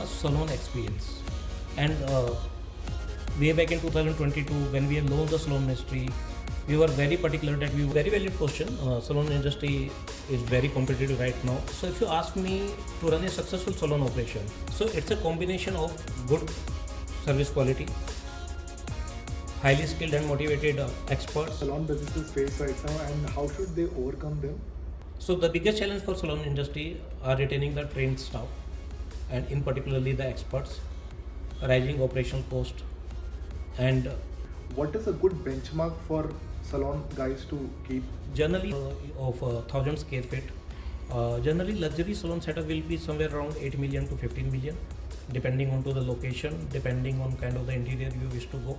salon experience. And way back in 2022, when we launched the Salon Ministry, we were very particular that very valid question. Salon industry is very competitive right now. So if you ask me to run a successful salon operation, so it's a combination of good service quality, highly skilled and motivated experts. Salon businesses face right now, and how should they overcome them? So the biggest challenge for salon industry are retaining the trained staff, and in particularly the experts, rising operational cost, and What is a good benchmark for salon guys to keep? generally of 1,000 square feet. Generally luxury salon setup will be somewhere around 8 million to 15 million, depending on to the location, depending on kind of the interior you wish to go.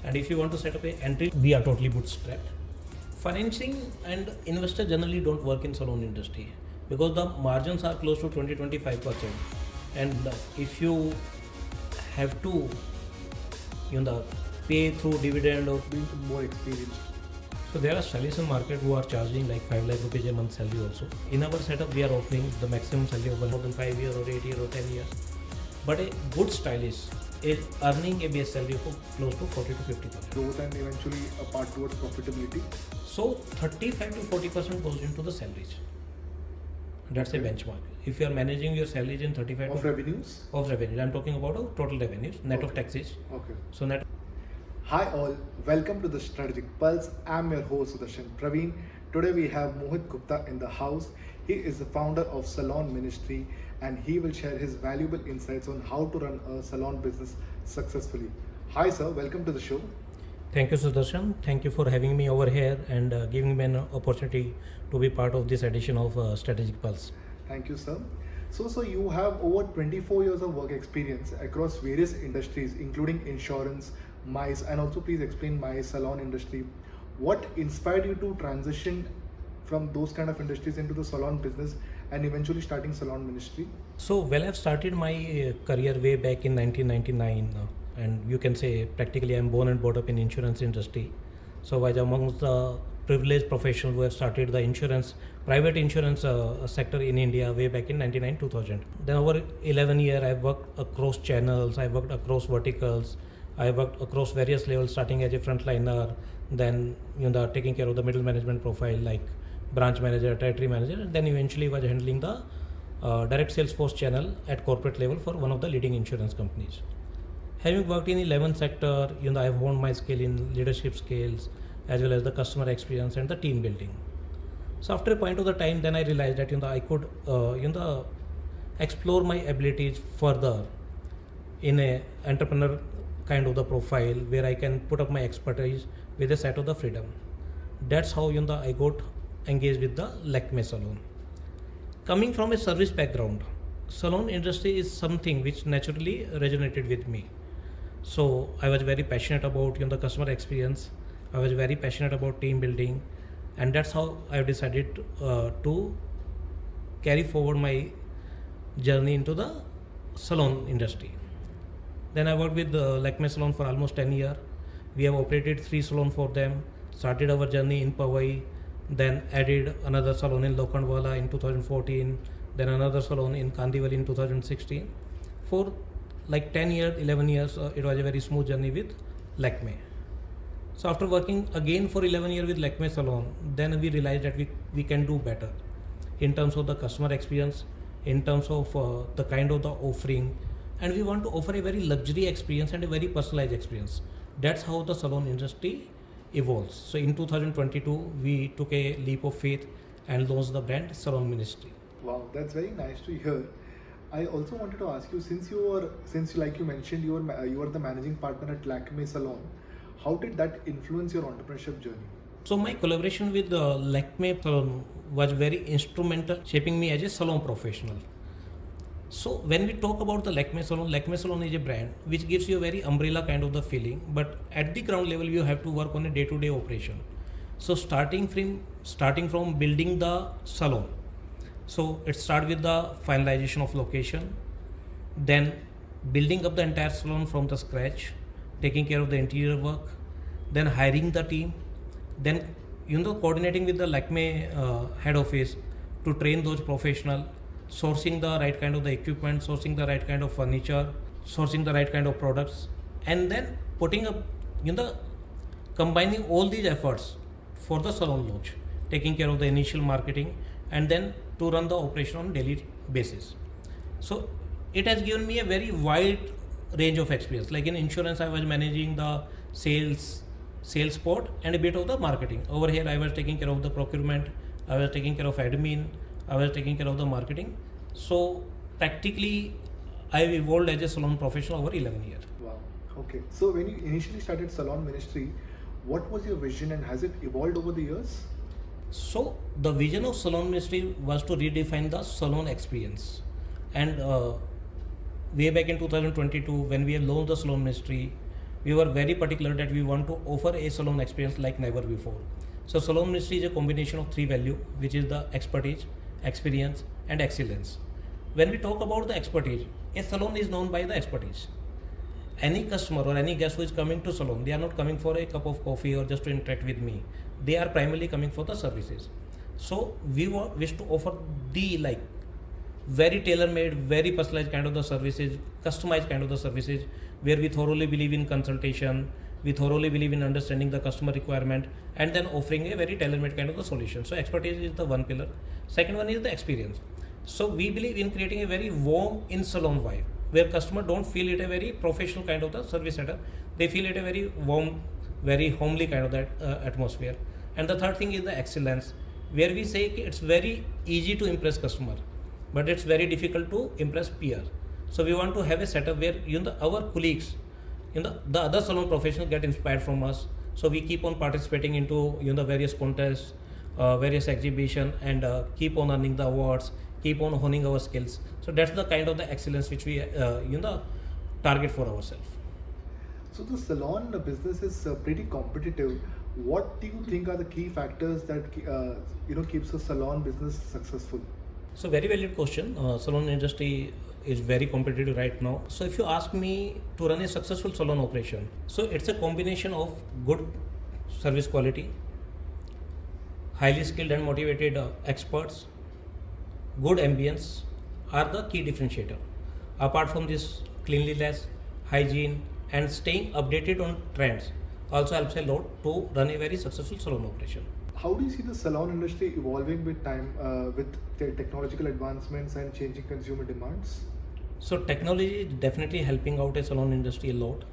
And if you want to set up a entry, we are totally bootstrapped. Financing and investor generally don't work in salon industry because the margins are close to 20-25%. And if you have to pay through dividend or Being more experienced. so there are stylists in market who are charging like 5 lakh rupees a month salary also. In our setup, we are offering the maximum salary of more than 5 years or 8 years or 10 years. But a good stylist is earning a base salary of close to 40 to 50%. Growth and eventually a part towards profitability. So 35 to 40% goes into the salaries. That's a benchmark. If you are managing your salaries in 35 Of to revenues? of revenue, I'm talking about total revenues, net of Okay. taxes. Okay. So net. Hi all, welcome to the Strategic Pulse. I'm your host Sudarshan Praveen. Today we have Mohit Gupta in the house. He is the founder of Salon Ministry and he will share his valuable insights on how to run a salon business successfully. Hi sir, welcome to the show. Thank you, Sudarshan. Thank you for having me over here and giving me an opportunity to be part of this edition of Strategic Pulse. Thank you sir. So you have over 24 years of work experience across various industries including insurance, MICE, and also please explain MICE, salon industry. What inspired you to transition from those kind of industries into the salon business and eventually starting Salon Ministry? So, well, I've started my career way back in 1999, and you can say practically I'm born and brought up in insurance industry. So, I was amongst the privileged professionals who have started the insurance, private insurance sector in India way back in 99-2000. Then over 11 years, I worked across channels, I worked across verticals, I worked across various levels, starting as a frontliner, then taking care of the middle management profile like branch manager, territory manager, and then eventually was handling the direct sales force channel at corporate level for one of the leading insurance companies. Having worked in 11 sector, I have honed my skill in leadership skills as well as the customer experience and the team building. So after a point of the time, then I realized that I could explore my abilities further in a entrepreneur kind of the profile where I can put up my expertise with a set of the freedom. That's how I got engaged with the Lakmé Salon. Coming from a service background, salon industry is something which naturally resonated with me. So I was very passionate about the customer experience. I was very passionate about team building, and that's how I decided to carry forward my journey into the salon industry. Then I worked with Lakmé Salon for almost 10 years. We have operated 3 salons for them, started our journey in Powai, then added another salon in Lokhandwala in 2014, then another salon in Kandivali in 2016. For like 10 years, 11 years, it was a very smooth journey with Lakmé. So after working again for 11 years with Lakmé Salon, then we realized that we can do better in terms of the customer experience, in terms of the kind of the offering, and we want to offer a very luxury experience and a very personalized experience. That's how the salon industry evolves. So in 2022, we took a leap of faith and launched the brand Salon Ministry. Wow, that's very nice to hear. I also wanted to ask you, since like you mentioned, you are the managing partner at Lakmé Salon. How did that influence your entrepreneurship journey? So my collaboration with Lakmé Salon was very instrumental, shaping me as a salon professional. So when we talk about the Lakmé Salon is a brand which gives you a very umbrella kind of the feeling, but at the ground level you have to work on a day-to-day operation. So starting from building the salon, so it starts with the finalization of location, then building up the entire salon from the scratch, taking care of the interior work, then hiring the team, then coordinating with the Lakmé head office to train those professionals, sourcing the right kind of the equipment, sourcing the right kind of furniture, sourcing the right kind of products, and then putting up, combining all these efforts for the salon launch, taking care of the initial marketing, and then to run the operation on daily basis. So it has given me a very wide range of experience. Like in insurance, I was managing the sales part and a bit of the marketing. Over here, I was taking care of the procurement, I was taking care of admin, I was taking care of the marketing. So practically, I've evolved as a salon professional over 11 years. Wow. Okay. So when you initially started Salon Ministry, what was your vision and has it evolved over the years? So the vision of Salon Ministry was to redefine the salon experience. And way back in 2022, when we have launched the Salon Ministry, we were very particular that we want to offer a salon experience like never before. So Salon Ministry is a combination of three values, which is the expertise, experience, and excellence. When we talk about the expertise, a salon is known by the expertise. Any customer or any guest who is coming to salon, they are not coming for a cup of coffee or just to interact with me. They are primarily coming for the services. So we wish to offer the very tailor-made, very personalized kind of the services, customized kind of the services, where we thoroughly believe in consultation, we thoroughly believe in understanding the customer requirement, and then offering a very tailor-made kind of the solution. So expertise is the one pillar. Second one is the experience. So we believe in creating a very warm in-salon vibe, where customer don't feel it a very professional kind of the service setup. They feel it a very warm, very homely kind of that atmosphere. And the third thing is the excellence, where we say it's very easy to impress customer, but it's very difficult to impress peer. So we want to have a setup where our colleagues, the other salon professionals get inspired from us. So we keep on participating into the various contests, various exhibition, and keep on earning the awards, keep on honing our skills. So that's the kind of the excellence which we target for ourselves. So the salon business is pretty competitive. What do you think are the key factors that keeps a salon business successful? So very valid question. Salon industry is very competitive right now. So if you ask me to run a successful salon operation, so it's a combination of good service quality, highly skilled and motivated experts, good ambience are the key differentiator. Apart from this, cleanliness, hygiene, and staying updated on trends also helps a lot to run a very successful salon operation. How do you see the salon industry evolving with time, with technological advancements and changing consumer demands? So technology is definitely helping out a salon industry a lot.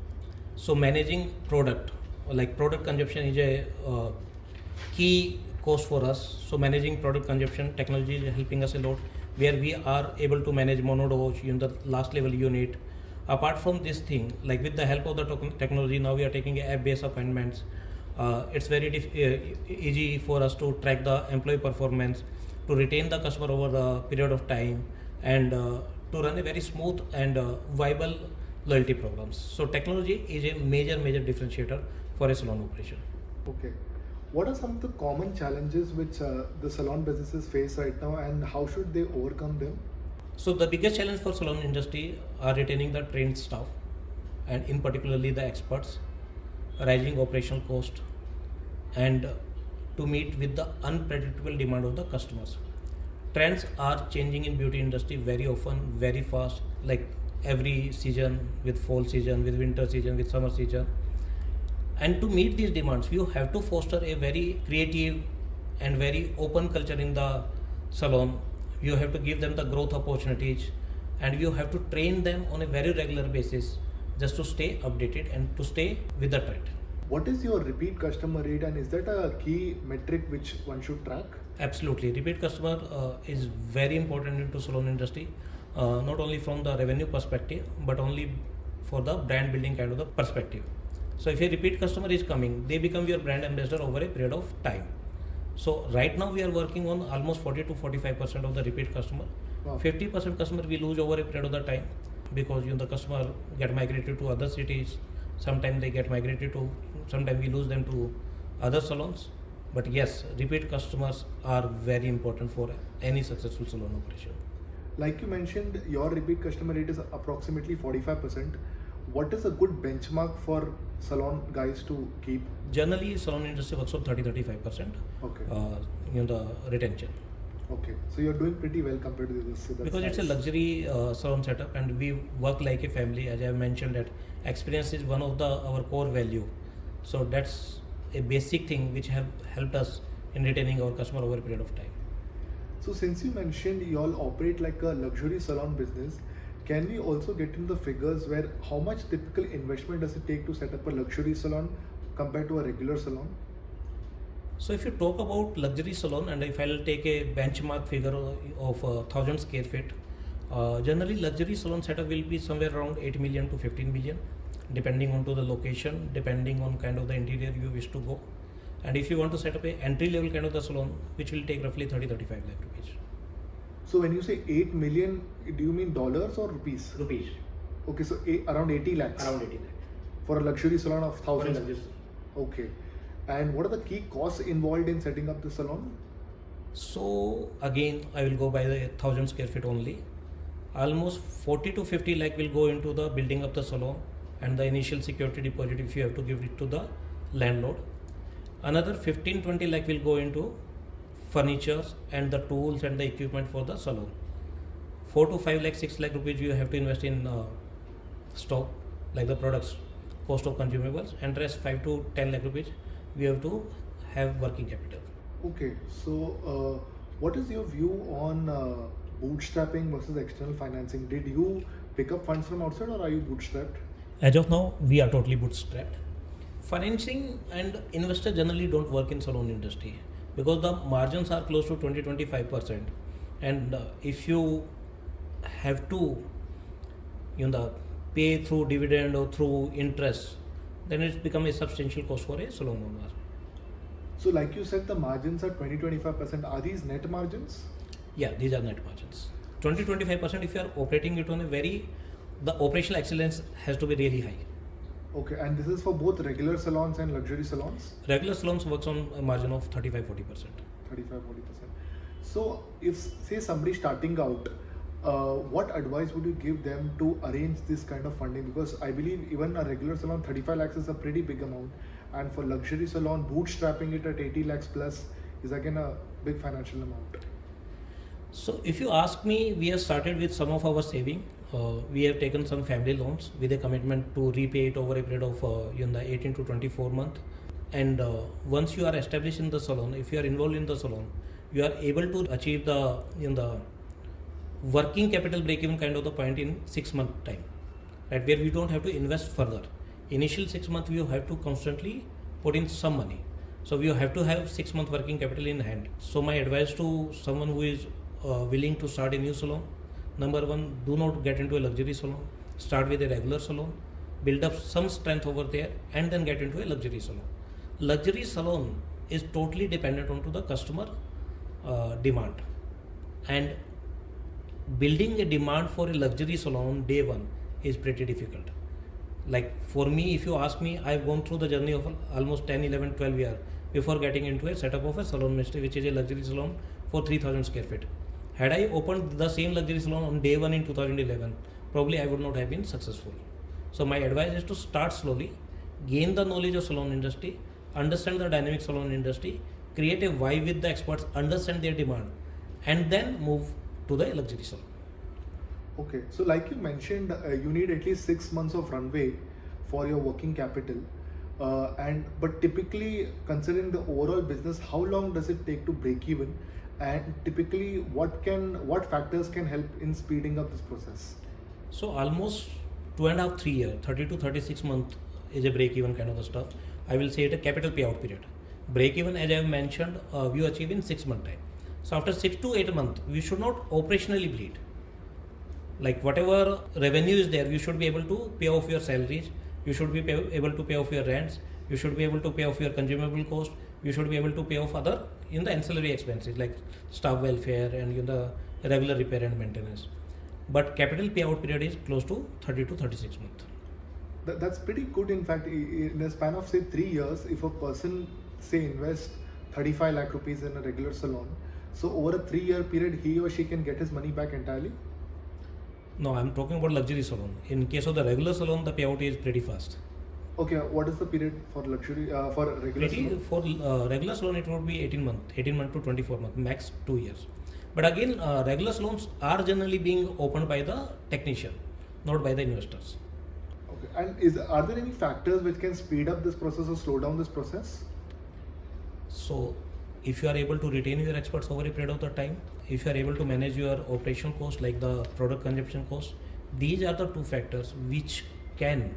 So managing product consumption is a key cost for us. So managing product consumption, technology is helping us a lot, where we are able to manage monodose in the last level unit. Apart from this thing, like with the help of the technology, now we are taking app-based appointments. It's very easy for us to track the employee performance, to retain the customer over a period of time, and to run a very smooth and viable loyalty programs. So technology is a major differentiator for a salon operation. Okay. What are some of the common challenges which the salon businesses face right now, and how should they overcome them? So the biggest challenge for salon industry are retaining the trained staff, and in particularly the experts, rising operational cost, and to meet with the unpredictable demand of the customers. Trends are changing in beauty industry very often, very fast, like every season, with fall season, with winter season, with summer season. And to meet these demands, you have to foster a very creative and very open culture in the salon. You have to give them the growth opportunities, and you have to train them on a very regular basis just to stay updated and to stay with the trend. What is your repeat customer rate, and is that a key metric which one should track? Absolutely. Repeat customer is very important into salon industry, not only from the revenue perspective, but only for the brand building kind of the perspective. So if a repeat customer is coming, they become your brand ambassador over a period of time. So right now we are working on almost 40 to 45% of the repeat customer. Wow. 50% customer we lose over a period of the time, because the customer get migrated to other cities. Sometimes they get migrated to, sometimes we lose them to other salons. But yes, repeat customers are very important for any successful salon operation. Like you mentioned, your repeat customer rate is approximately 45%. What is a good benchmark for salon guys to keep? Generally, salon industry works on 30-35%. Okay. The retention. Okay, so you're doing pretty well compared to this. So that's Because it's a nice. luxury salon setup, and we work like a family. As I have mentioned, that experience is one of the our core value. So that's a basic thing which have helped us in retaining our customer over a period of time. So since you mentioned you all operate like a luxury salon business, can we also get in the figures where how much typical investment does it take to set up a luxury salon compared to a regular salon? So if you talk about luxury salon, and if I'll take a benchmark figure of 1,000 square feet, generally luxury salon setup will be somewhere around 8 million to 15 million, depending on to the location, depending on kind of the interior you wish to go. And if you want to set up a entry level kind of the salon, which will take roughly 30-35 lakh rupees. So when you say 8 million, do you mean dollars or rupees? Rupees. Okay, so around 80 lakhs Around 80 lakh. for a luxury salon of For a thousands. luxury salon. Okay. And what are the key costs involved in setting up the salon? So again, I will go by the 1,000 square feet only. Almost 40 to 50 lakh will go into the building of the salon and the initial security deposit if you have to give it to the landlord. Another 15-20 lakh will go into furniture and the tools and the equipment for the salon. 4 to 5 lakh, 6 lakh rupees you have to invest in stock, like the products, cost of consumables, and rest 5 to 10 lakh rupees we have to have working capital. Okay, so what is your view on bootstrapping versus external financing? Did you pick up funds from outside or are you bootstrapped? As of now, we are totally bootstrapped. Financing and investor generally don't work in salon industry because the margins are close to 20-25%, and if you have to pay through dividend or through interest, then it's become a substantial cost for a salon owner. So like you said, the margins are 20-25%. Are these net margins? Yeah, these are net margins. 20-25% if you are operating it on a the operational excellence has to be really high. Okay, and this is for both regular salons and luxury salons? Regular salons works on a margin of 35-40%. 35-40%. So if say somebody starting out, what advice would you give them to arrange this kind of funding? Because I believe even a regular salon 35 lakhs is a pretty big amount, and for luxury salon bootstrapping it at 80 lakhs plus is again a big financial amount. So if you ask me, we have started with some of our saving. We have taken some family loans with a commitment to repay it over a period of 18 to 24 months. And once you are established in the salon, if you are involved in the salon, you are able to achieve the working capital break-even kind of the point in 6 month time, right? Where we don't have to invest further. Initial 6 months we have to constantly put in some money. So we have to have 6 month working capital in hand. So my advice to someone who is willing to start a new salon, number one, do not get into a luxury salon. Start with a regular salon, build up some strength over there, and then get into a luxury salon. Luxury salon is totally dependent on to the customer demand, and building a demand for a luxury salon on day one is pretty difficult. Like for me, if you ask me, I've gone through the journey of almost 10, 11, 12 years before getting into a setup of a Salon Ministry, which is a luxury salon for 3,000 square feet. Had I opened the same luxury salon on day one in 2011, probably I would not have been successful. So my advice is to start slowly, gain the knowledge of salon industry, understand the dynamic salon industry, create a why with the experts, understand their demand, and then move to the luxury salon. Okay, so like you mentioned, you need at least 6 months of runway for your working capital. But typically, considering the overall business, how long does it take to break even? And typically, what factors can help in speeding up this process? So almost 2.5, 3 years, 30 to 36 months is a break-even kind of the stuff. I will say it a capital payout period. Break-even, as I have mentioned, we achieve in 6 month time. So after 6 to 8 months, we should not operationally bleed. Like whatever revenue is there, you should be able to pay off your salaries. You should be able to pay off your rents. You should be able to pay off your consumable cost. You should be able to pay off other the ancillary expenses like staff welfare and the regular repair and maintenance. But capital payout period is close to 30 to 36 months. That's pretty good. In fact, in a span of say 3 years, if a person say invests 35 lakh rupees in a regular salon, so over a 3-year period, he or she can get his money back entirely. No, I'm talking about luxury salon. In case of the regular salon, the payout is pretty fast. Okay, what is the period for luxury for regular salon? For regular salon, it would be 18 months to 24 months, max 2 years. But again, regular salons are generally being opened by the technician, not by the investors. Okay. And are there any factors which can speed up this process or slow down this process? So, if you are able to retain your experts over a period of the time, if you are able to manage your operational cost like the product consumption cost, these are the two factors which can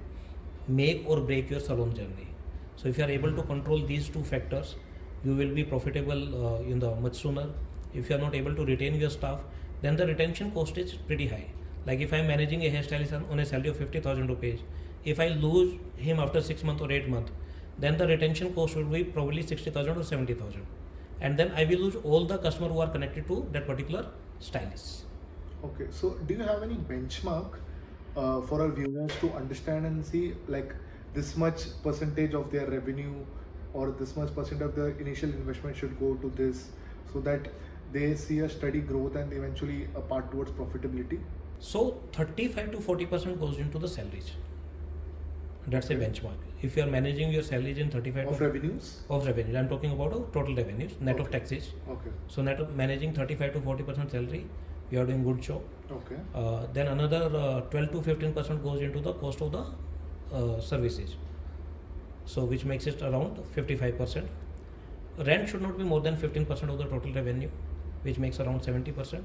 make or break your salon journey. So, if you are able to control these two factors, you will be profitable in the much sooner. If you are not able to retain your staff, then the retention cost is pretty high. Like if I am managing a hairstylist on a salary of 50,000 rupees, if I lose him after 6 months or 8 months, then the retention cost will be probably 60,000 or 70,000. And then I will lose all the customers who are connected to that particular stylist. Okay, so do you have any benchmark for our viewers to understand and see like this much percentage of their revenue or this much percent of their initial investment should go to this, so that they see a steady growth and eventually a path towards profitability? So 35 to 40% goes into the salaries. That's a benchmark. If you are managing your salaries in 35 Of to revenues? of revenues, I'm talking about total revenues, net of taxes. Okay. So net of managing 35 to 40% salary, you are doing good job. Okay. Then another 12 to 15% goes into the cost of the services. So which makes it around 55%. Rent should not be more than 15% of the total revenue, which makes around 70%.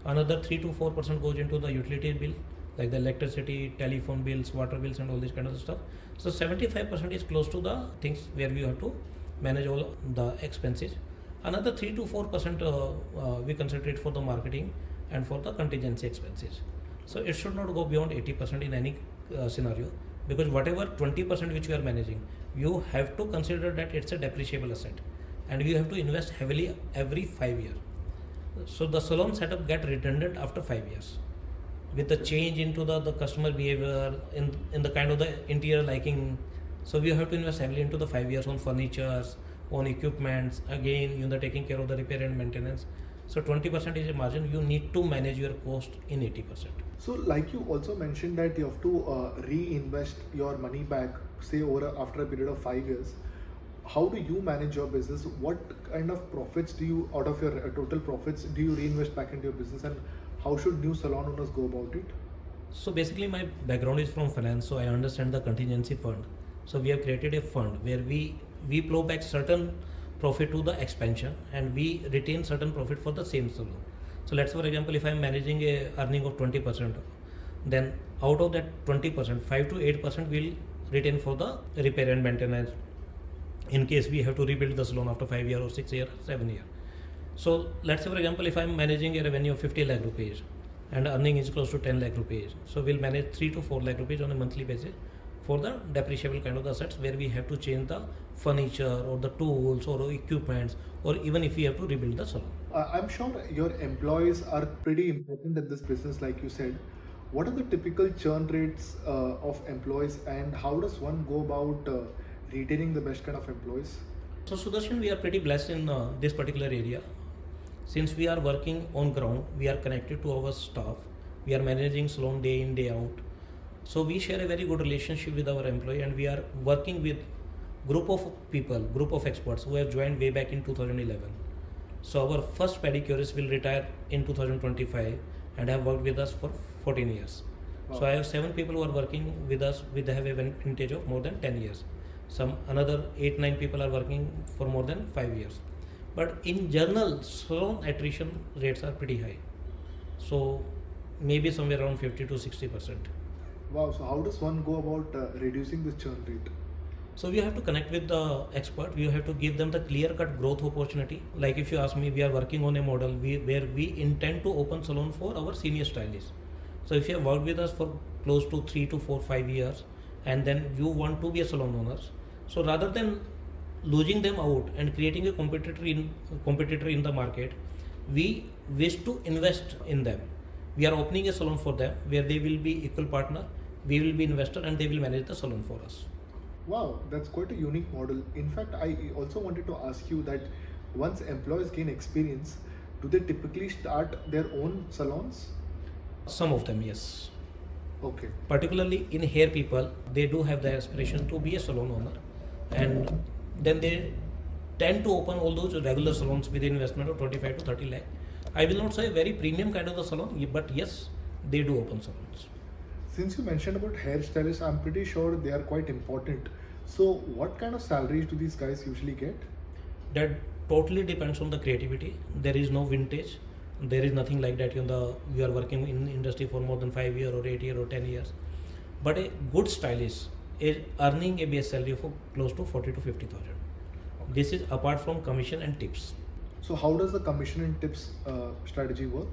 Another 3 to 4% goes into the utility bill, like the electricity, telephone bills, water bills, and all this kind of stuff. So 75% is close to the things where we have to manage all the expenses. Another 3 to 4% we consider it for the marketing and for the contingency expenses. So it should not go beyond 80% in any scenario, because whatever 20% which you are managing, you have to consider that it's a depreciable asset, and you have to invest heavily every 5 years. So the salon setup get redundant after 5 years with the change into the customer behavior in the kind of the interior liking. So we have to invest heavily into the 5 years on furnitures, on equipments, again taking care of the repair and maintenance. So 20% is a margin. You need to manage your cost in 80%. So like you also mentioned that you have to reinvest your money back, say after a period of 5 years. How do you manage your business? What kind of profits do you, out of your total profits, do you reinvest back into your business, and how should new salon owners go about it? So basically my background is from finance, so I understand the contingency fund. So we have created a fund where we plow back certain profit to the expansion, and we retain certain profit for the same salon. So let's for example, if I am managing a earning of 20%, then out of that 20%, 5 to 8% will retain for the repair and maintenance, in case we have to rebuild the salon after 5 years or 6 years, 7 years. So let's say for example, if I am managing a revenue of 50 lakh rupees and earning is close to 10 lakh rupees, so we'll manage 3 to 4 lakh rupees on a monthly basis for the depreciable kind of the assets, where we have to change the furniture or the tools or equipments, or even if we have to rebuild the salon. I'm sure your employees are pretty important in this business, like you said. What are the typical churn rates of employees, and how does one go about retaining the best kind of employees? So Sudarshan, we are pretty blessed in this particular area. Since we are working on ground, we are connected to our staff. We are managing salon day in, day out. So we share a very good relationship with our employee, and we are working with group of people, group of experts who have joined way back in 2011. So our first pedicurist will retire in 2025 and have worked with us for 14 years. Wow. So I have 7 people who are working with us. They have a vintage of more than 10 years. Another 8-9 people are working for more than 5 years. But in general, salon attrition rates are pretty high. So maybe somewhere around 50 to 60%. Wow, so how does one go about reducing this churn rate? So we have to connect with the expert. We have to give them the clear-cut growth opportunity. Like if you ask me, we are working on a model where we intend to open salon for our senior stylists. So if you have worked with us for close to 3 to 4, 5 years, and then you want to be a salon owner, so rather than losing them out and creating a competitor in the market, we wish to invest in them. We are opening a salon for them where they will be equal partner, we will be investor, and they will manage the salon for us. Wow, that's quite a unique model. In fact, I also wanted to ask you that once employees gain experience, do they typically start their own salons? Some of them, yes. Okay. Particularly in hair people, they do have the aspiration to be a salon owner, and then they tend to open all those regular salons with investment of 25 to 30 lakh. I will not say very premium kind of the salon, but yes, they do open salons. Since you mentioned about hairstylists, I'm pretty sure they are quite important. So, what kind of salaries do these guys usually get? That totally depends on the creativity. There is no vintage. There is nothing like that. You are working in industry for more than 5 years or 8 years or 10 years. But a good stylist is earning a base salary for close to 40 to 50,000. This is apart from commission and tips. So, how does the commission and tips strategy work?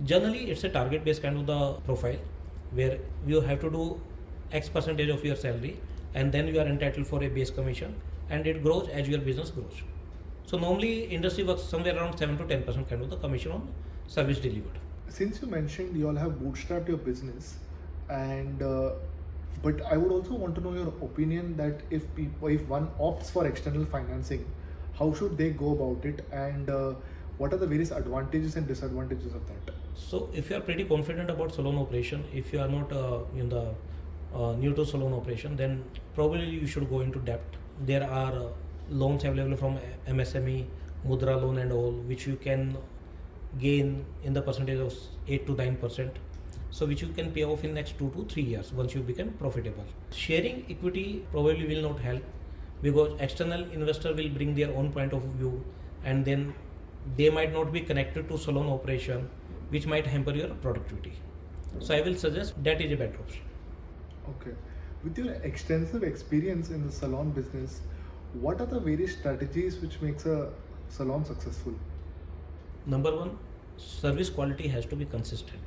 Generally, it's a target based kind of the profile where you have to do X percentage of your salary, and then you are entitled for a base commission, and it grows as your business grows. So normally industry works somewhere around 7 to 10% kind of the commission on service delivered. Since you mentioned you all have bootstrapped your business, and but I would also want to know your opinion that if one opts for external financing, how should they go about it, and what are the various advantages and disadvantages of that? So if you are pretty confident about salon operation, if you are not new to salon operation, then probably you should go into debt. There are loans available from MSME, Mudra loan and all, which you can gain in the percentage of 8 to 9%. So which you can pay off in next 2 to 3 years once you become profitable. Sharing equity probably will not help because external investor will bring their own point of view, and then they might not be connected to salon operation, which might hamper your productivity. So I will suggest that is a better option. Okay. With your extensive experience in the salon business, what are the various strategies which makes a salon successful? Number one, service quality has to be consistent.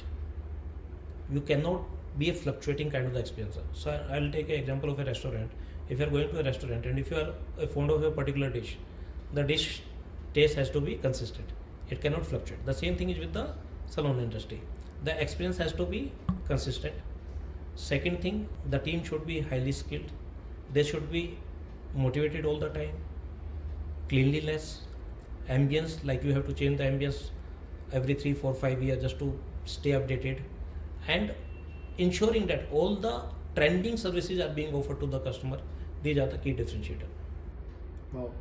You cannot be a fluctuating kind of the experience. So I'll take an example of a restaurant. If you are going to a restaurant and if you are fond of a particular dish, the dish taste has to be consistent. It cannot fluctuate. The same thing is with the salon industry. The experience has to be consistent. Second thing, the team should be highly skilled. They should be motivated all the time. Cleanliness, ambience, like you have to change the ambience every 3, 4, 5 years just to stay updated, and ensuring that all the trending services are being offered to the customer. These are the key differentiator. Wow.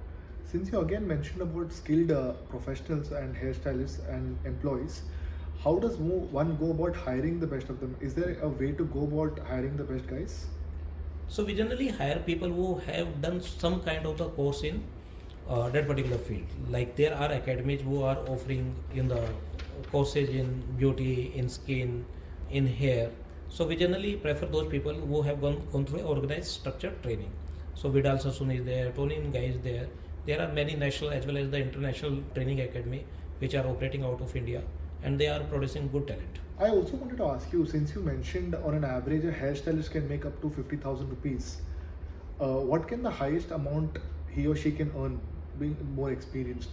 Since you again mentioned about skilled professionals and hairstylists and employees, how does one go about hiring the best of them? Is there a way to go about hiring the best guys? So we generally hire people who have done some kind of the course in that particular field. Like there are academies who are offering in the courses in beauty, in skin, in hair. So we generally prefer those people who have gone through organized structured training. So Vidal Sassoon is there, Tony Guy is there. There are many national as well as the international training academy which are operating out of India, and they are producing good talent. I also wanted to ask you, since you mentioned on an average a hairstylist can make up to 50,000 rupees, what can the highest amount he or she can earn being more experienced?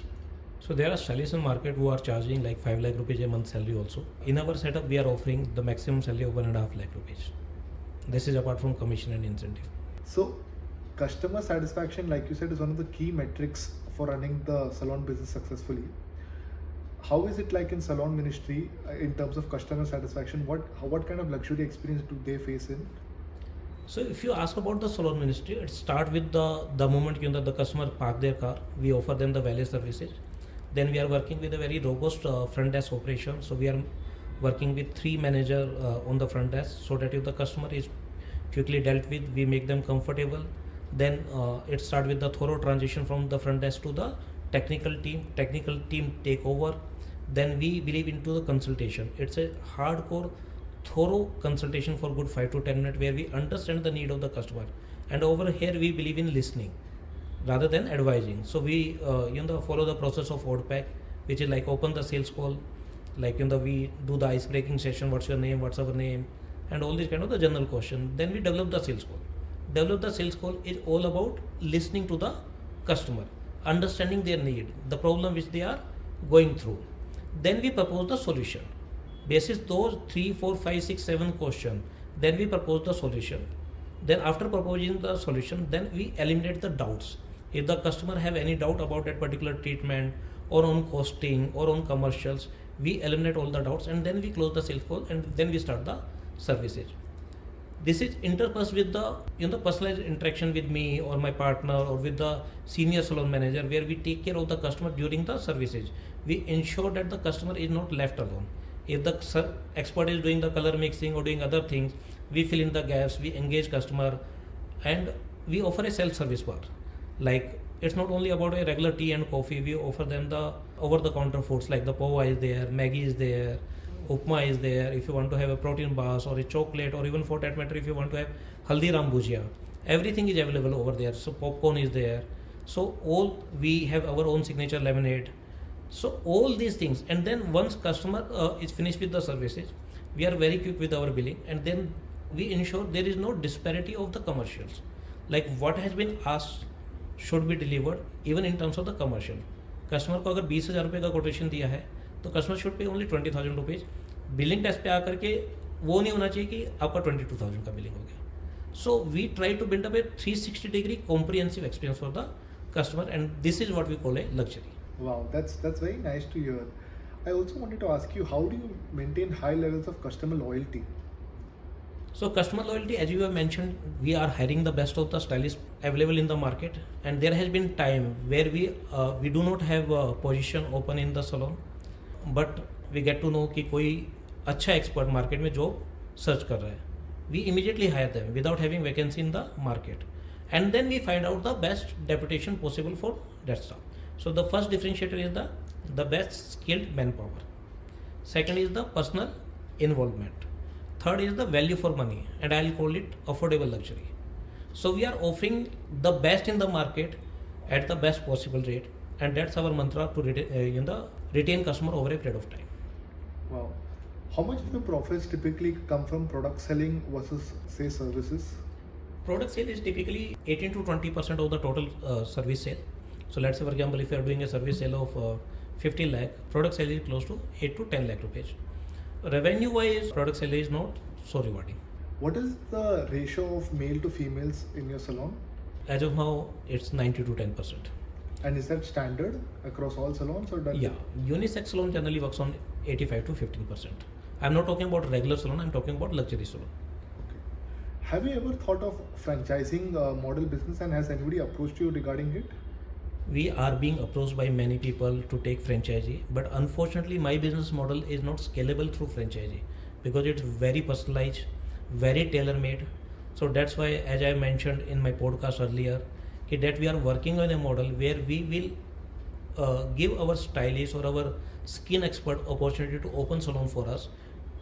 So there are stylists in market who are charging like 5 lakh rupees a month salary also. In our setup, we are offering the maximum salary of 1.5 lakh rupees. This is apart from commission and incentive. So, customer satisfaction, like you said, is one of the key metrics for running the salon business successfully. How is it like in Salon Ministry in terms of customer satisfaction? What kind of luxury experience do they face in? So if you ask about the Salon Ministry, it starts with the moment the customer park their car, we offer them the valet services. Then we are working with a very robust front desk operation. So we are working with 3 managers on the front desk, so that if the customer is quickly dealt with, we make them comfortable. Then it starts with the thorough transition from the front desk to the technical team take over. Then we believe into the consultation. It's a hardcore thorough consultation for good 5 to 10 minutes where we understand the need of the customer, and over here we believe in listening rather than advising. So we follow the process of ODPAC, which is like open the sales call, like we do the ice breaking session, what's your name, what's our name, and all these kind of the general question. Then we develop the sales call is all about listening to the customer, understanding their need, the problem which they are going through. Then we propose the solution. Basis those 3, 4, 5, 6, 7 questions, then we propose the solution. Then after proposing the solution, then we eliminate the doubts. If the customer have any doubt about that particular treatment or on costing or on commercials, we eliminate all the doubts, and then we close the sales call, and then we start the services. This is interspersed with the personalized interaction with me or my partner or with the senior salon manager, where we take care of the customer during the services. We ensure that the customer is not left alone. If the expert is doing the color mixing or doing other things, we fill in the gaps, we engage customer, and we offer a self-service part. Like, it's not only about a regular tea and coffee, we offer them the over-the-counter foods like the Powai is there, Maggi is there, Upma is there. If you want to have a protein bars or a chocolate, or even for that matter, if you want to have Haldiram Bhujia, everything is available over there. So popcorn is there. So all, we have our own signature lemonade. So all these things, and then once customer is finished with the services, we are very quick with our billing, and then we ensure there is no disparity of the commercials. Like what has been asked should be delivered even in terms of the commercial. Customer को अगर 20,000 रुपये का quotation दिया है तो customer should pay only 20,000 rupees. Billing test पे आकर के वो नहीं होना चाहिए कि आपका 22,000 का बिलिंग हो गया. So we try to build up a 360 degree comprehensive experience for the customer, and this is what we call a luxury. Wow, that's very nice to hear. I also wanted to ask you, how do you maintain high levels of customer loyalty? So customer loyalty, as you have mentioned, we are hiring the best of the stylists available in the market, and there has been time where we do not have a position open in the salon, but we get to know कि कोई अच्छा expert market में job search कर रहा है. We immediately hire them without having vacancy in the market, and then we find out the best deputation possible for that staff. So the first differentiator is the best skilled manpower. Second is the personal involvement. Third is the value for money, and I'll call it affordable luxury. So we are offering the best in the market at the best possible rate, and that's our mantra to retain customer over a period of time. Wow. How much of your profits typically come from product selling versus, say, services? Product sale is typically 18 to 20% of the total service sale. So let's say, for example, if you are doing a service sale of 50 lakh, product sale is close to 8 to 10 lakh rupees. Revenue wise, product sale is not so rewarding. What is the ratio of male to females in your salon? As of now, it's 90 to 10%. And is that standard across all salons, or Yeah, unisex salon generally works on 85 to 15%. I'm not talking about regular salon, I'm talking about luxury salon. Okay. Have you ever thought of franchising model business, and has anybody approached you regarding it? We are being approached by many people to take franchisee, but unfortunately my business model is not scalable through franchisee because it's very personalized, very tailor-made. So that's why, as I mentioned in my podcast earlier, that we are working on a model where we will give our stylist or our skin expert opportunity to open salon for us.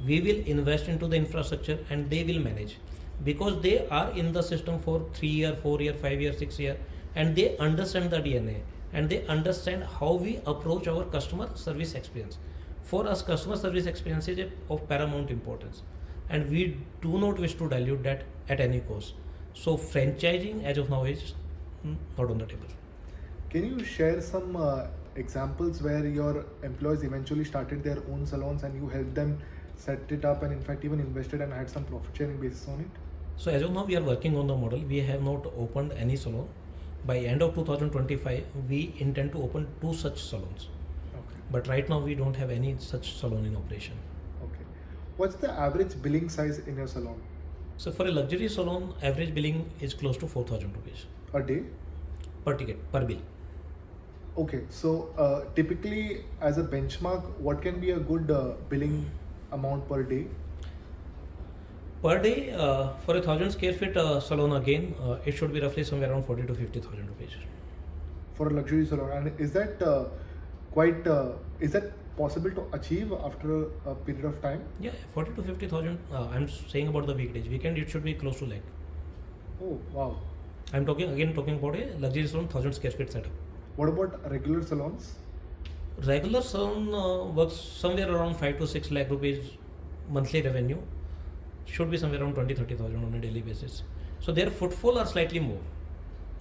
We will invest into the infrastructure and they will manage, because they are in the system for 3 year, 4 year, 5 year, 6 year, and they understand the DNA and they understand how we approach our customer service experience. For us, customer service experience is of paramount importance, and we do not wish to dilute that at any cost. So franchising as of now is not on the table. Can you share some examples where your employees eventually started their own salons and you helped them set it up, and in fact even invested and had some profit sharing basis on it? So as of now, we are working on the model. We have not opened any salon. By end of 2025, we intend to open 2 such salons. Okay. But right now, we don't have any such salon in operation. Okay. What's the average billing size in your salon? So for a luxury salon, average billing is close to 4,000 rupees A day? per ticket, per bill. Okay. So typically, as a benchmark, what can be a good billing amount per day? Per day, for a 1,000 square feet salon again, it should be roughly somewhere around 40 to 50,000 rupees. For a luxury salon, and is that is that possible to achieve after a period of time? Yeah, 40 to 50,000. I'm saying about the weekdays. Weekend, it should be close to lakh. Oh wow! I'm talking about a luxury salon 1,000 square feet setup. What about regular salons? Regular salon works somewhere around 5 to 6 lakh rupees monthly revenue. Should be somewhere around 20-30,000 on a daily basis. So their footfall are slightly more,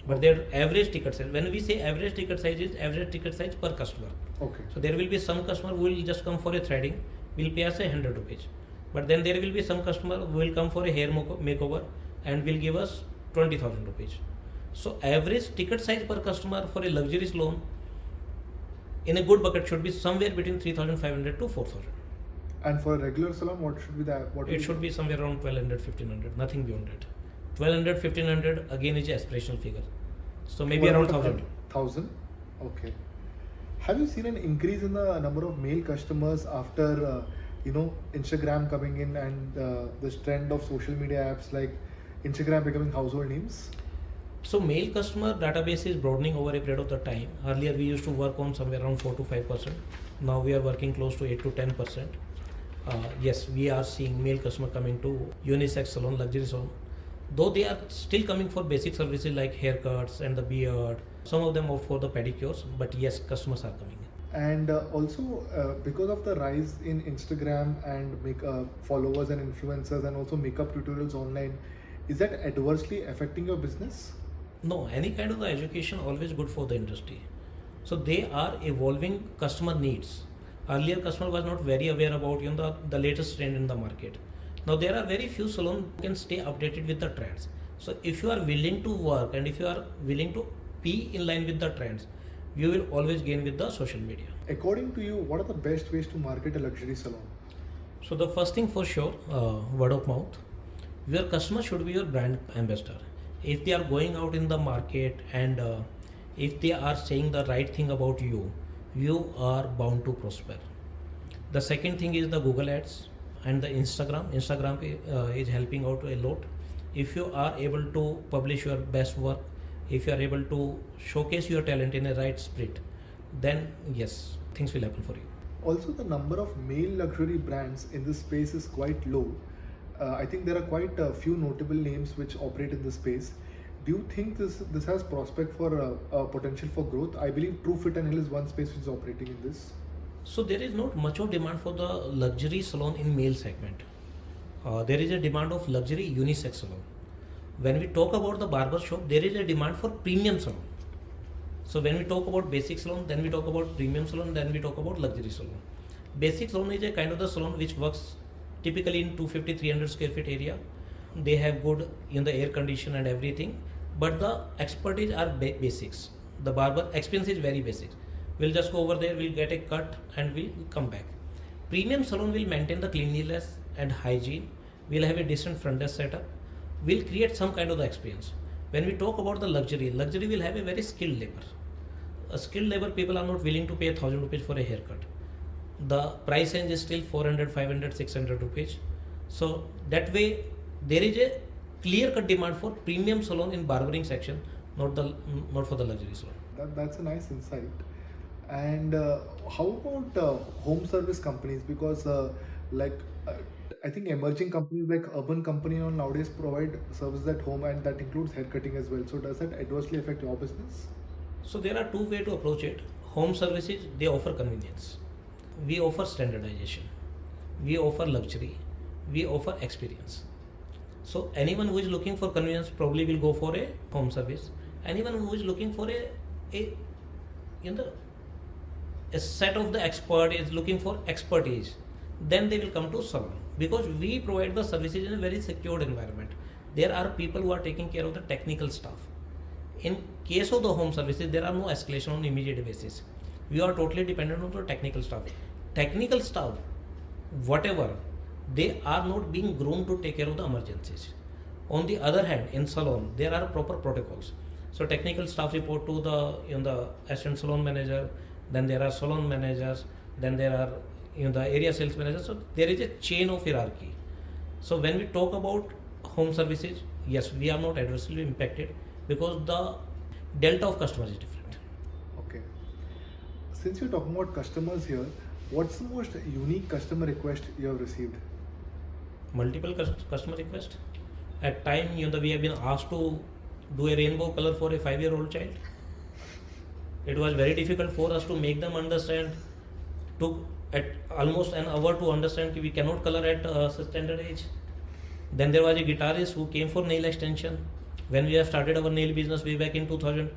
but their average ticket size, when we say average ticket size, is average ticket size per customer. Okay. So there will be some customer who will just come for a threading, will pay us 100 rupees. But then there will be some customer who will come for a hair makeover and will give us 20,000 rupees. So average ticket size per customer for a luxury salon in a good bucket should be somewhere between 3,500 to 4,000. And for a regular salon, what should be that? What It should be somewhere around 1200, 1500, nothing beyond it. 1200, 1500 again is a aspirational figure. So maybe around 1000. 1000. Okay. Have you seen an increase in the number of male customers after Instagram coming in and this trend of social media apps like Instagram becoming household names? So male customer database is broadening over a period of the time. Earlier we used to work on somewhere around 4 to 5%. Now we are working close to 8 to 10%. Yes, we are seeing male customer coming to unisex salon, luxury salon. Though they are still coming for basic services like haircuts and the beard. Some of them opt for the pedicures, but yes, customers are coming in. And also because of the rise in Instagram and followers and influencers and also makeup tutorials online, is that adversely affecting your business? No, any kind of the education always good for the industry. So they are evolving customer needs. Earlier customer was not very aware about the latest trend in the market. Now there are very few salons who can stay updated with the trends. So if you are willing to work and if you are willing to be in line with the trends, you will always gain with the social media. According to you, what are the best ways to market a luxury salon? So the first thing for sure, word of mouth. Your customer should be your brand ambassador. If they are going out in the market and if they are saying the right thing about you, you are bound to prosper. The second thing is the Google ads and the Instagram. Instagram is helping out a lot. If you are able to publish your best work, if you are able to showcase your talent in a right spirit, then yes, things will happen for you. Also, the number of male luxury brands in this space is quite low. I think there are quite a few notable names which operate in this space. Do you think this has prospect for potential for growth? I believe True Fit and Hill is one space which is operating in this. So there is not much of demand for the luxury salon in male segment. There is a demand of luxury unisex salon. When we talk about the barber shop, there is a demand for premium salon. So when we talk about basic salon, then we talk about premium salon, then we talk about luxury salon. Basic salon is a kind of the salon which works typically in 250-300 square feet area. They have good air condition and everything, but the expertise are basics. The barber experience is very basic. We'll just go over there, we'll get a cut and we'll come back. Premium salon will maintain the cleanliness and hygiene. We'll have a decent front desk setup. We'll create some kind of the experience. When we talk about the luxury will have a very skilled labor. A skilled labor, people are not willing to pay 1000 rupees for a haircut. The price range is still 400, 500, 600 rupees. So that way there is a clear cut demand for premium salon in barbering section, not for the luxury salon. That's a nice insight. And how about home service companies? Because I think emerging companies like Urban Company nowadays provide services at home, and that includes haircutting as well. So does that adversely affect your business? So there are two ways to approach it. Home services, they offer convenience. We offer standardization. We offer luxury. We offer experience. So anyone who is looking for convenience probably will go for a home service. Anyone who is looking for a set of the expert is looking for expertise, then they will come to salon, because we provide the services in a very secured environment. There are people who are taking care of the technical stuff. In case of the home services, there are no escalation on immediate basis. We are totally dependent on the technical staff. Technical staff, whatever, they are not being groomed to take care of the emergencies. On the other hand, in salon, there are proper protocols. So technical staff report to the assistant salon manager, then there are salon managers, then there are the area sales managers. So there is a chain of hierarchy. So when we talk about home services, yes, we are not adversely impacted because the delta of customers is different. Okay. Since you're talking about customers here, what's the most unique customer request you have received? Multiple customer requests. At time, we have been asked to do a rainbow color for a 5-year-old child. It was very difficult for us to make them understand. Took at almost an hour to understand that we cannot color at such tender age. Then there was a guitarist who came for nail extension. When we have started our nail business way back in 2000,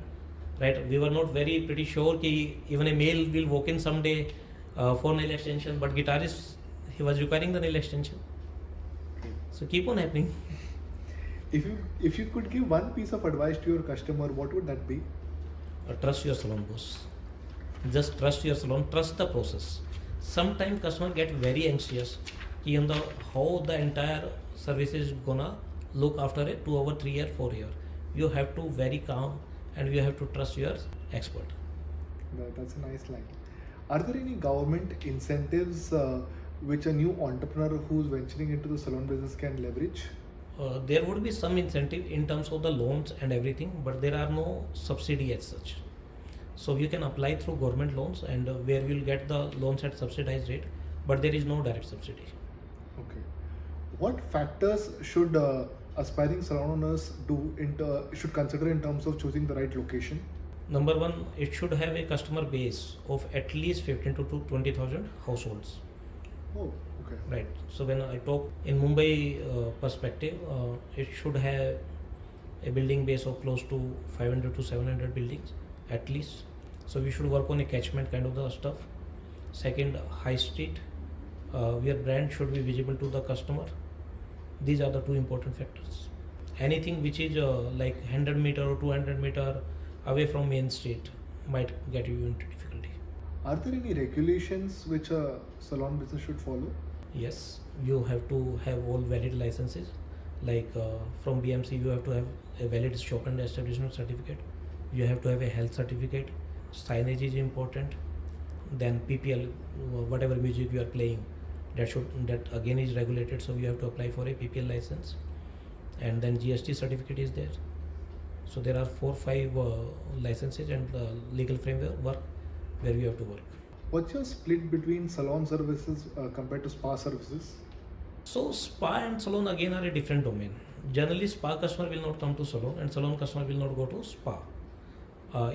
right? We were not pretty sure that even a male will walk in someday for nail extension, but guitarist, he was requiring the nail extension. So keep on happening. If you could give one piece of advice to your customer, what would that be? Trust your salon boss. Just trust your salon, trust the process. Sometimes customer get very anxious in the how the entire service is gonna look after a 2 hour, 3 year, 4 year. You have to very calm and you have to trust your expert. That's a nice line. Are there any government incentives which a new entrepreneur who's venturing into the salon business can leverage? There would be some incentive in terms of the loans and everything, but there are no subsidy as such. So you can apply through government loans and where you'll get the loans at subsidized rate, but there is no direct subsidy. Okay. What factors should aspiring salon owners should consider in terms of choosing the right location? Number one, it should have a customer base of at least 15 to 20,000 households. Oh, okay. Right. So when I talk in Mumbai perspective, it should have a building base of close to 500 to 700 buildings at least. So we should work on a catchment kind of the stuff. Second, high street, where brand should be visible to the customer. These are the two important factors. Anything which is like 100 meter or 200 meter away from main street might get you into difficulty. Are there any regulations which a salon business should follow? Yes, you have to have all valid licenses. Like from BMC, you have to have a valid shop and establishment certificate. You have to have a health certificate. Signage is important. Then PPL, whatever music you are playing, that again is regulated. So you have to apply for a PPL license, and then GST certificate is there. So there are 4-5 licenses and legal framework where we have to work. What's your split between salon services compared to spa services? So spa and salon again are a different domain. Generally, spa customer will not come to salon and salon customer will not go to spa.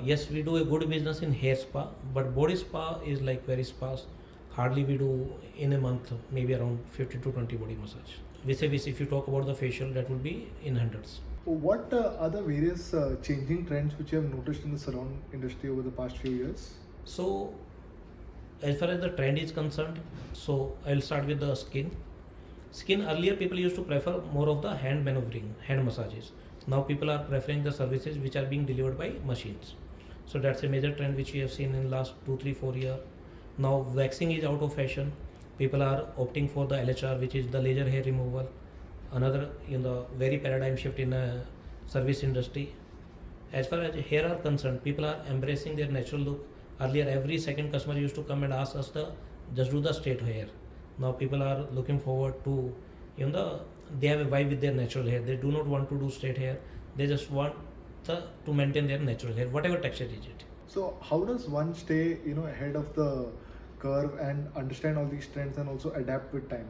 Yes, we do a good business in hair spa, but body spa is like very sparse. Hardly we do in a month, maybe around 15 to 20 body massage. Vis-a-vis, if you talk about the facial, that will be in hundreds. What are the various changing trends which you have noticed in the salon industry over the past few years? So, as far as the trend is concerned, so I'll start with the skin. Skin, earlier people used to prefer more of the hand maneuvering, hand massages. Now people are preferring the services which are being delivered by machines. So that's a major trend which we have seen in last 2, 3, 4 years. Now waxing is out of fashion. People are opting for the LHR, which is the laser hair removal. Another very paradigm shift in the service industry. As far as hair are concerned, people are embracing their natural look. Earlier, every second customer used to come and ask us just do the straight hair. Now people are looking forward to they have a vibe with their natural hair. They do not want to do straight hair. They just want to maintain their natural hair, whatever texture is it. So how does one stay ahead of the curve and understand all these trends and also adapt with time?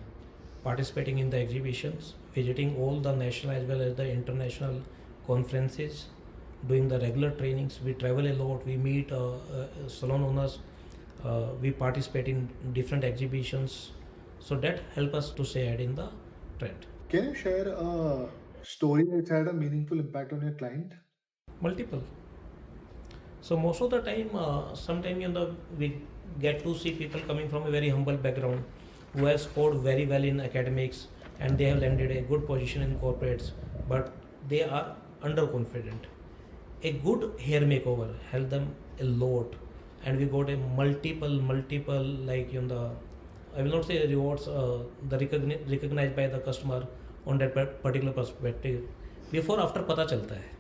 Participating in the exhibitions, visiting all the national as well as the international conferences, doing the regular trainings. We travel a lot, we meet salon owners, we participate in different exhibitions. So that helps us to stay ahead in the trend. Can you share a story which had a meaningful impact on your client? Multiple. So most of the time, sometimes we get to see people coming from a very humble background who have scored very well in academics and they have landed a good position in corporates, but they are underconfident. A good hair makeover helped them a lot, and we got a multiple like I will not say rewards, the recognized by the customer on that particular perspective. Before after पता चलता है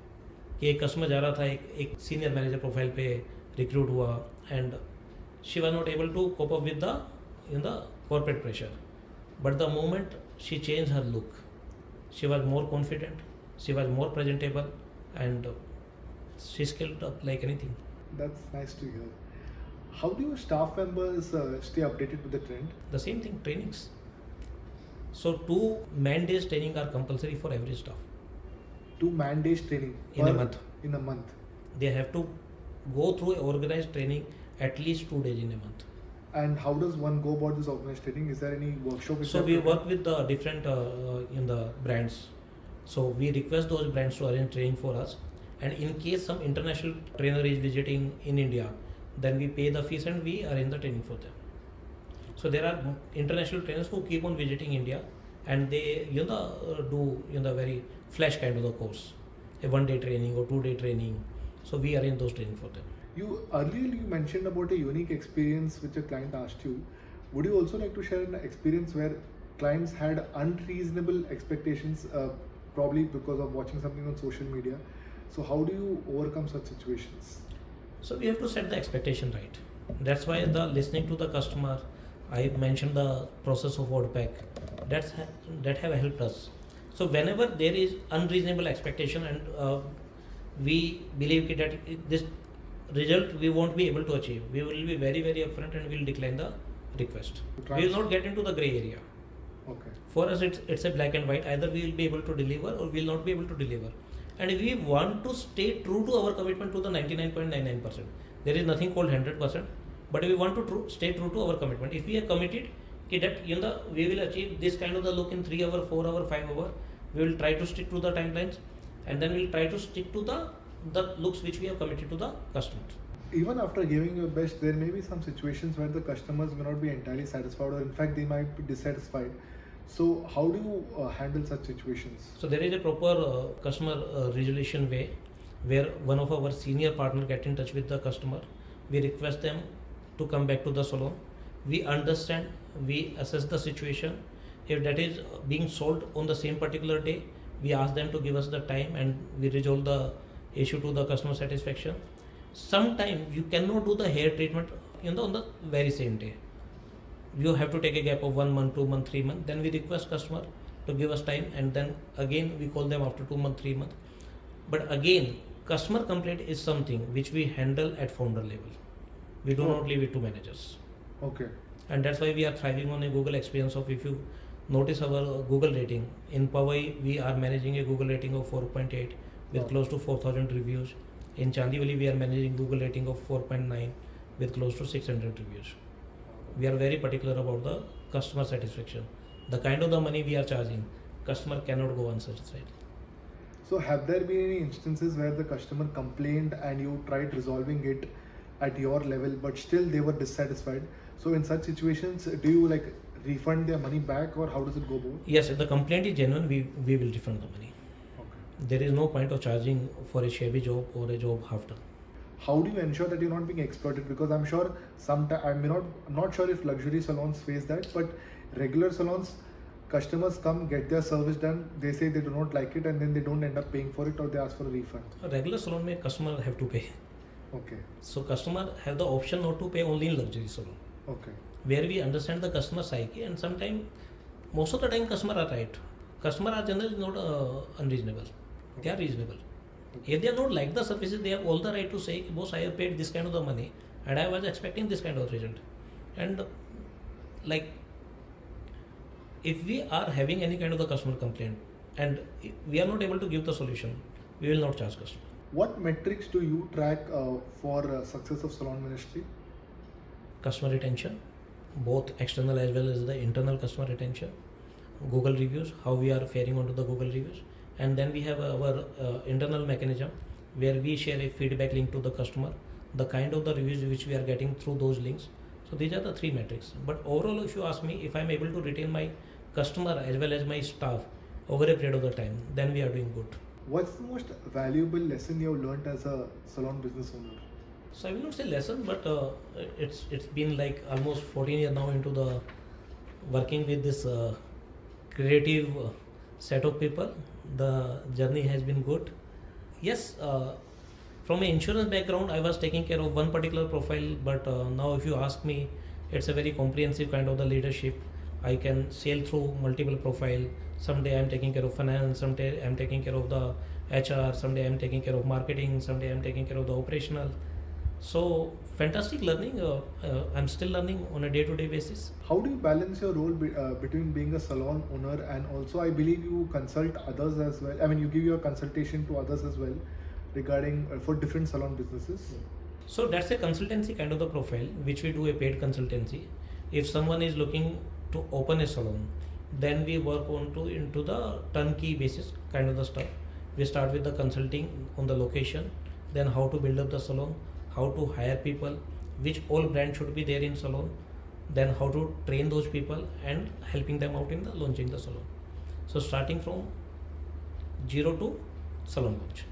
कि एक customer जा रहा था एक senior manager profile पे रिक्रूट हुआ and she was not able to cope up with the corporate pressure, but the moment she changed her look, she was more confident, she was more presentable, and she scaled up like anything. That's nice to hear. How do your staff members stay updated with the trend? The same thing, trainings. So 2 man-days training are compulsory for every staff. 2 man-days training in a month. In a month. They have to go through organized training at least 2 days in a month. And how does one go about this organized training? Is there any workshop? So we work with the different in the brands. So we request those brands to arrange training for us. And in case some international trainer is visiting in India, then we pay the fees and we arrange the training for them. So there are international trainers who keep on visiting India, and they do very flash kind of the course, a 1-day training or 2-day training. So we arrange those training for them. Earlier you mentioned about a unique experience which a client asked you. Would you also like to share an experience where clients had unreasonable expectations, probably because of watching something on social media? So how do you overcome such situations? So we have to set the expectation right. That's why the listening to the customer, I mentioned the process of feedback. That have helped us. So whenever there is unreasonable expectation and we believe that this result we won't be able to achieve, we will be very very upfront and will decline the request. We will not get into the gray area. Okay. For us, it's a black and white. Either we will be able to deliver or we will not be able to deliver. And we want to stay true to our commitment to the 99.99%. There is nothing called 100%, but we want to stay true to our commitment. If we are committed that we will achieve this kind of the look in 3 hours, 4 hours, 5 hours, we will try to stick to the timelines, and then we will try to stick to the looks which we have committed to the customers. Even after giving your best, there may be some situations where the customers may not be entirely satisfied, or in fact they might be dissatisfied. So how do you handle such situations? So there is a proper customer resolution way where one of our senior partner get in touch with the customer. We request them to come back to the salon. We understand, we assess the situation. If that is being solved on the same particular day, we ask them to give us the time and we resolve the issue to the customer satisfaction. Sometimes you cannot do the hair treatment on the very same day. You have to take a gap of 1 month, 2 months, 3 months. Then we request customer to give us time, and then again we call them after 2 months, 3 months. But again, customer complaint is something which we handle at founder level. We do not leave it to managers. Okay. And that's why we are thriving on a Google experience of, if you notice our Google rating, in Powai we are managing a Google rating of 4.8 with close to 4,000 reviews. In Chandivali we are managing Google rating of 4.9 with close to 600 reviews. We are very particular about the customer satisfaction. The kind of the money we are charging, customer cannot go unsatisfied. So have there been any instances where the customer complained and you tried resolving it at your level, but still they were dissatisfied? So in such situations, do you like refund their money back, or how does it go about? Yes, if the complaint is genuine, we will refund the money. Okay. There is no point of charging for a shabby job or a job half done. How do you ensure that you're not being exploited? Because I'm sure I'm not sure if luxury salons face that, but regular salons, customers come, get their service done, they say they do not like it, and then they don't end up paying for it, or they ask for a refund. A regular salon mein customer have to pay. Okay. So customer have the option not to pay only in luxury salon. Okay. Where we understand the customer psyche, and sometimes, most of the time customer are right. Customer are generally not unreasonable. They are reasonable. If they are not like the services, they have all the right to say, boss, I have paid this kind of the money and I was expecting this kind of result. And like, if we are having any kind of the customer complaint and we are not able to give the solution, we will not charge customer. What metrics do you track for success of Salon Ministry? Customer retention, both external as well as the internal customer retention. Google reviews, how we are faring onto the Google reviews. And then we have our internal mechanism where we share a feedback link to the customer, the kind of the reviews which we are getting through those links. So these are the 3 metrics. But overall, if you ask me, if I am able to retain my customer as well as my staff over a period of the time, then we are doing good. What's the most valuable lesson you have learned as a salon business owner? So I will not say lesson, but it's been like almost 14 years now into the working with this creative set of people. The journey has been good. Yes, from an insurance background, I was taking care of one particular profile, but now if you ask me, it's a very comprehensive kind of the leadership. I can sail through multiple profile. Someday I'm taking care of finance, someday I'm taking care of the HR, someday I'm taking care of marketing, someday I'm taking care of the operational. So fantastic learning. I'm still learning on a day-to-day basis. How do you balance your role between being a salon owner and also, I believe, you consult others as well? I mean, you give your consultation to others as well regarding for different salon businesses. So that's a consultancy kind of the profile which we do, a paid consultancy. If someone is looking to open a salon, then we work into the turnkey basis kind of the stuff. We start with the consulting on the location, then how to build up the salon, how to hire people, which all brands should be there in salon, then how to train those people and helping them out in the launching the salon. So starting from 0 to salon launch.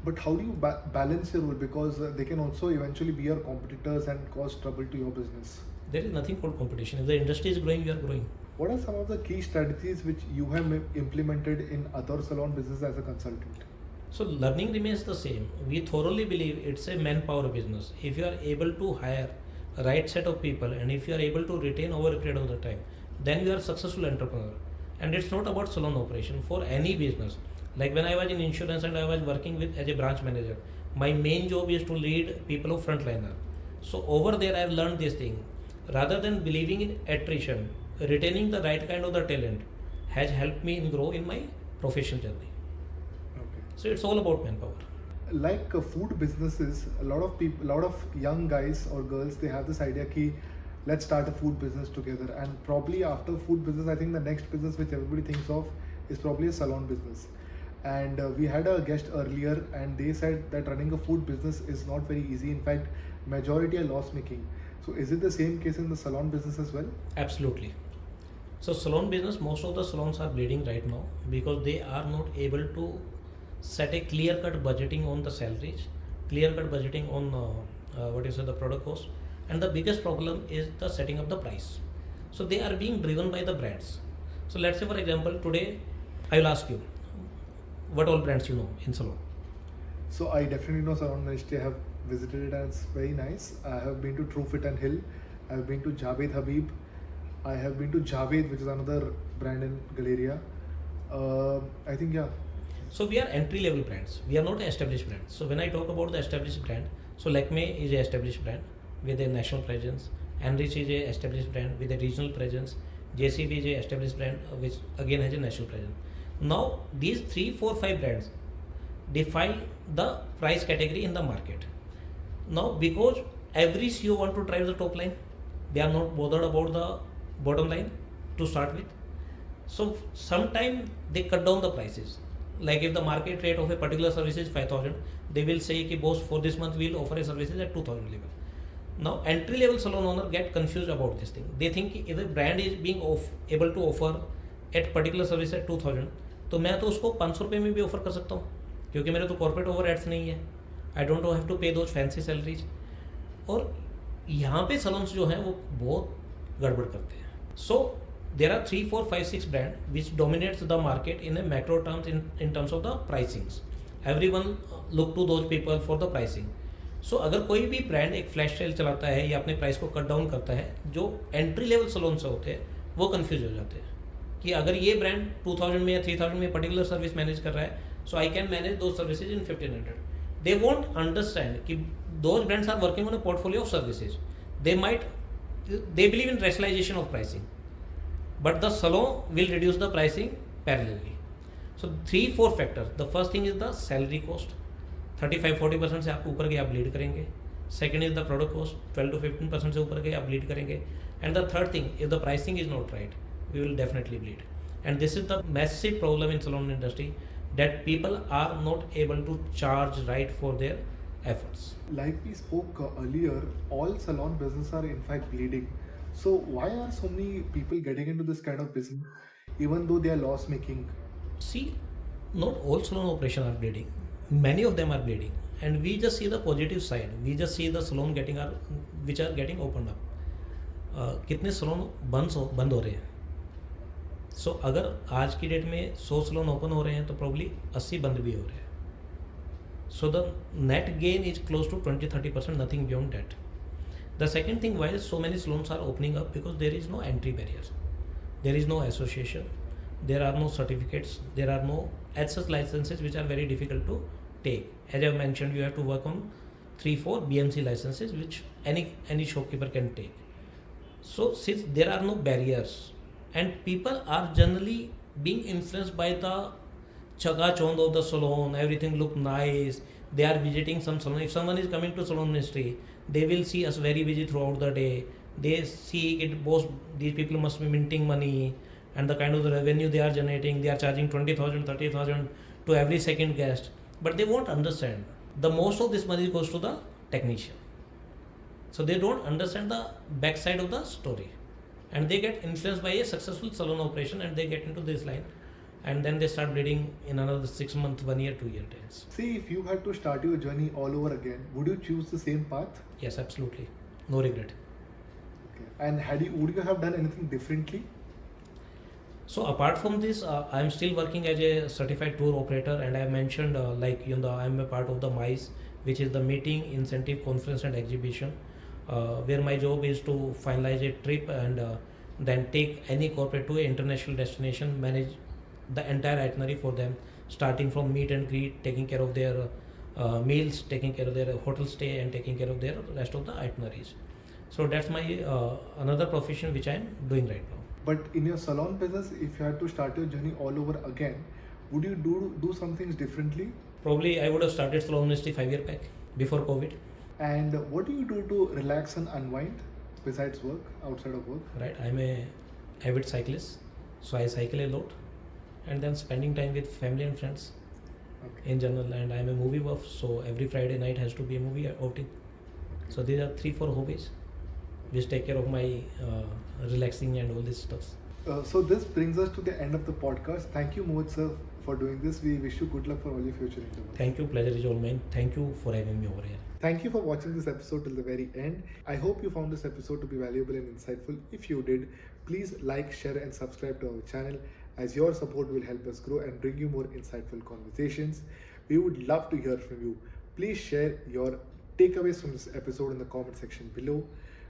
But how do you balance your role, because they can also eventually be your competitors and cause trouble to your business? There is nothing called competition. If the industry is growing, you are growing. What are some of the key strategies which you have implemented in other salon business as a consultant? So learning remains the same. We thoroughly believe it's a manpower business. If you are able to hire a right set of people and if you are able to retain over a period of the time, then you are a successful entrepreneur. And it's not about salon operation. For any business, like when I was in insurance and I was working with as a branch manager, my main job is to lead people of frontliner. So over there I have learned this thing. Rather than believing in attrition, retaining the right kind of the talent has helped me in grow in my professional journey. Okay. So it's all about manpower. Like food businesses, a lot of people, a lot of young guys or girls, they have this idea ki let's start a food business together. And probably after food business, I think the next business which everybody thinks of is probably a salon business. And we had a guest earlier, and they said that running a food business is not very easy. In fact, majority are loss making. So is it the same case in the salon business as well? Absolutely. So salon business, most of the salons are bleeding right now because they are not able to set a clear-cut budgeting on the salaries, clear-cut budgeting on the product cost, and the biggest problem is the setting of the price. So they are being driven by the brands. So let's say for example today I will ask you what all brands you know in salon. So I definitely know Salon Ministry. I have visited it and it's very nice. I have been to True Fit and Hill. I have been to Javed Habib. I have been to Javed, which is another brand in Galleria. I think, yeah. So we are entry level brands. We are not established brands. So when I talk about the established brand, so Lakmé is an established brand with a national presence. Enrich is an established brand with a regional presence. JCB is an established brand which again has a national presence. Now these 3, 4, 5 brands define the price category in the market. Now because every CEO want to drive the top line, they are not bothered about the bottom line to start with. So sometimes they cut down the prices. Like if the market rate of a particular service is 5,000, they will say ki boss for this month we will offer a services at 2,000 level. Now entry level salon owner get confused about this thing. They think if a brand is being able to offer at particular service at 2,000, तो मैं तो उसको 500 रुपये में भी offer कर सकता हूँ क्योंकि मेरे तो कॉर्पोरेट ओवर एड्स नहीं है. आई डोंट हैव टू पे दोज फैंसी सैलरीज. और यहाँ पे सलोन्स जो हैं वो बहुत गड़बड़ करते हैं. सो there are 3, 4, 5, 6 brand which dominates the market in a macro terms in terms of the pricings. Everyone look to those people for the pricing. So अगर कोई भी ब्रांड एक फ्लैश सेल चलाता है या अपने प्राइस को कट डाउन करता है, जो एंट्री लेवल सलोन से होते हैं वो कंफ्यूज हो जाते हैं कि अगर ये ब्रांड 2000 में या 3000 में पर्टिकुलर सर्विस मैनेज कर रहा है, सो आई कैन मैनेज दो services in 1500. They won't understand कि those brands are working on a portfolio of services. They believe in rationalisation of pricing, but the salon will reduce the pricing parallelly. So 3, 4 factors. The first thing is the salary cost. 35-40% से आप ऊपर गए आप lead करेंगे. Second is the product cost. 12 to 15% से ऊपर गए आप लीड करेंगे. And the third thing, if the pricing is not right, we will definitely bleed. And this is the massive problem in salon industry, that people are not able to charge right for their efforts. Like we spoke earlier, all salon business are in fact bleeding. So why are so many people getting into this kind of business even though they are loss making? See, not all salon operations are bleeding. Many of them are bleeding, and we just see the positive side. We just see the salon which are getting opened up. कितने salon बंद हो रहे हैं. So अगर आज की date में 100 salon open हो रहे हैं तो probably 80 बंद भी हो रहे हैं. So the net gain is close to 20-30%, nothing beyond that. The second thing, why so many salons are opening up, because there is no entry barriers, there is no association, there are no certificates, there are no such licenses which are very difficult to take. As I mentioned, you have to work on 3-4 BMC licenses which any shopkeeper can take. So since there are no barriers and people are generally being influenced by the chagachond of the salon, everything look nice, they are visiting some salon. If someone is coming to Salon Ministry, they will see us very busy throughout the day. They see it, both these people must be minting money, and the kind of the revenue they are generating, they are charging 20,000, 30,000 to every second guest. But they won't understand. The most of this money goes to the technician. So they don't understand the backside of the story. And they get influenced by a successful salon operation and they get into this line. And then they start bleeding in another 6 months, 1 year, 2 year times. See, if you had to start your journey all over again, would you choose the same path? Yes, absolutely. No regret. Okay. And would you have done anything differently? So apart from this, I'm still working as a certified tour operator, and I mentioned I'm a part of the MICE, which is the meeting, incentive, conference, and exhibition, where my job is to finalize a trip and then take any corporate to an international destination, manage the entire itinerary for them, starting from meet and greet, taking care of their meals, taking care of their hotel stay, and taking care of their rest of the itineraries. So that's my another profession which I'm doing right now. But in your salon business, if you had to start your journey all over again, would you do some things differently? Probably I would have started Salon Ministry 5 years back before COVID. And what do you do to relax and unwind besides work, outside of work? Right, I'm a avid cyclist, so I cycle a lot, and then spending time with family and friends Okay. in general. And I'm a movie buff, so every Friday night has to be a movie outing. So these are 3-4 hobbies which take care of my relaxing and all this stuff. So this brings us to the end of the podcast. Thank you, Mohit sir, for doing this. We wish you good luck for all your future endeavors. Thank you, pleasure is all mine. Thank you for having me over here. Thank you for watching this episode till the very end. I hope you found this episode to be valuable and insightful. If you did, please like, share, and subscribe to our channel, as your support will help us grow and bring you more insightful conversations. We would love to hear from you. Please share your takeaways from this episode in the comment section below.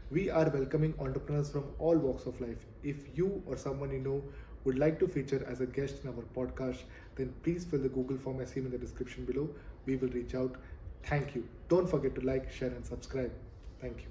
We are welcoming entrepreneurs from all walks of life. If you or someone you know would like to feature as a guest in our podcast, then please fill the Google form as seen in the description below. We will reach out. Thank you. Don't forget to like, share, and subscribe. Thank you.